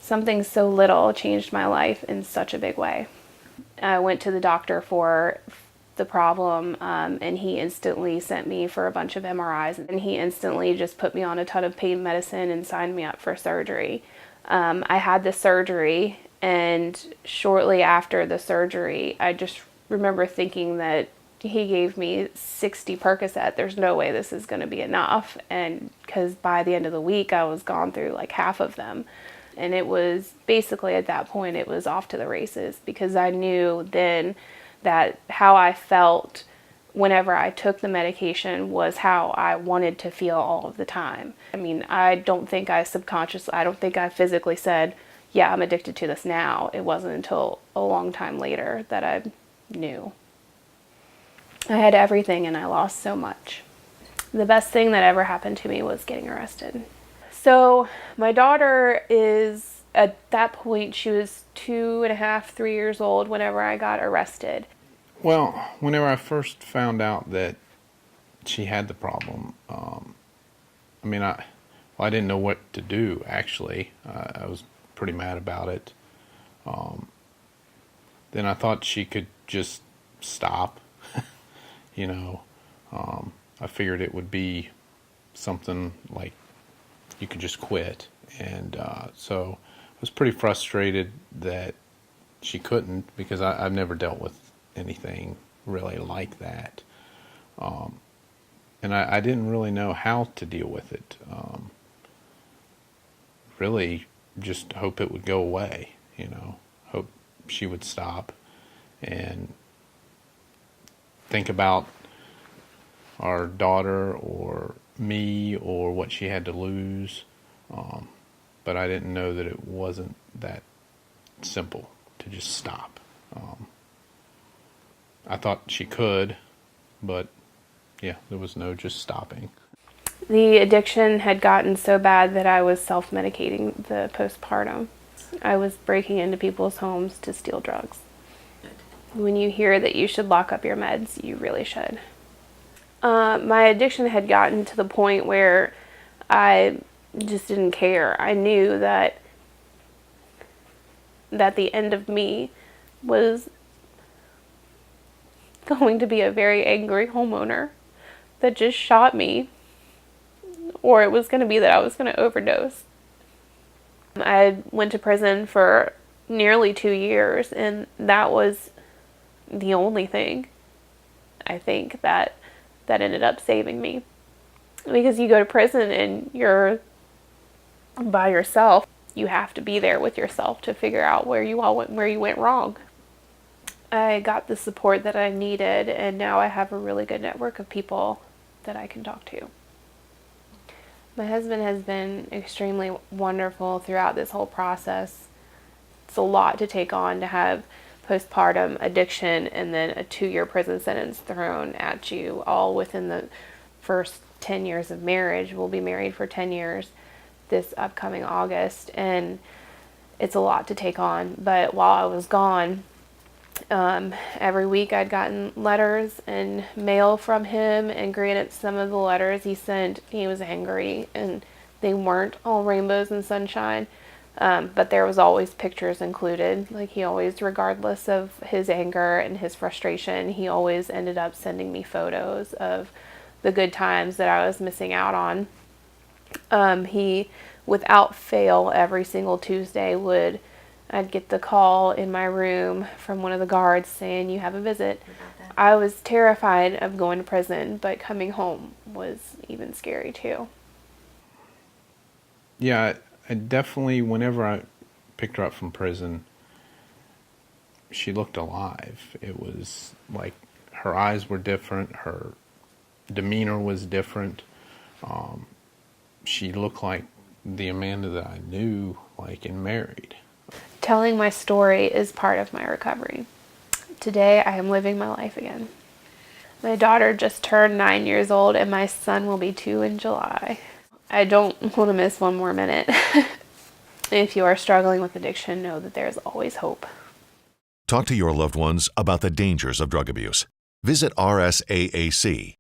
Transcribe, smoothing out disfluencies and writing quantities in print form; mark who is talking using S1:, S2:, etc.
S1: Something so little changed my life in such a big way. I went to the doctor for the problem, and he instantly sent me for a bunch of MRIs, and he instantly just put me on a ton of pain medicine and signed me up for surgery. I had the surgery, and shortly after the surgery, I just remember thinking that he gave me 60 Percocet. There's no way this is going to be enough. And because by the end of the week, I was gone through like half of them. And it was basically at that point, it was off to the races, because I knew then that how I felt whenever I took the medication was how I wanted to feel all of the time. I mean, I don't think I physically said, yeah, I'm addicted to this now. It wasn't until a long time later that I knew. I had everything and I lost so much. The best thing that ever happened to me was getting arrested. So my daughter is, at that point, she was 2.5, 3 years old whenever I got arrested.
S2: Well, whenever I first found out that she had the problem, I didn't know what to do, actually. I was pretty mad about it. Then I thought she could just stop, you know. I figured it would be something like you could just quit. And so I was pretty frustrated that she couldn't, because I've never dealt with anything really like that. And I didn't really know how to deal with it. Really just hope it would go away, hope she would stop and think about our daughter or me or what she had to lose. But I didn't know that it wasn't that simple to just stop. I thought she could, but yeah, there was no just stopping.
S1: The addiction had gotten so bad that I was self-medicating the postpartum. I was breaking into people's homes to steal drugs. When you hear that you should lock up your meds, you really should. My addiction had gotten to the point where I just didn't care. I knew that the end of me was going to be a very angry homeowner that just shot me, or it was going to be that I was going to overdose. I went to prison for nearly 2 years, and that was the only thing, I think, that ended up saving me. Because you go to prison and you're by yourself. You have to be there with yourself to figure out where you went wrong. I got the support that I needed, and now I have a really good network of people that I can talk to. My husband has been extremely wonderful throughout this whole process. It's a lot to take on, to have postpartum addiction and then a 2-year prison sentence thrown at you, all within the first 10 years of marriage. We'll be married for 10 years this upcoming August, and it's a lot to take on. But while I was gone, every week I'd gotten letters and mail from him, and granted, some of the letters he sent, he was angry, and they weren't all rainbows and sunshine. But there was always pictures included. Like, he always, regardless of his anger and his frustration, he always ended up sending me photos of the good times that I was missing out on. He, without fail, every single Tuesday I'd get the call in my room from one of the guards saying, "You have a visit." I was terrified of going to prison, but coming home was even scary too.
S2: Yeah, I definitely, whenever I picked her up from prison, she looked alive. It was like her eyes were different, her demeanor was different. She looked like the Amanda that I knew, like, and married.
S1: Telling my story is part of my recovery. Today, I am living my life again. My daughter just turned 9 years old, and my son will be 2 in July. I don't want to miss one more minute. If you are struggling with addiction, know that there is always hope.
S3: Talk to your loved ones about the dangers of drug abuse. Visit rsaac.org.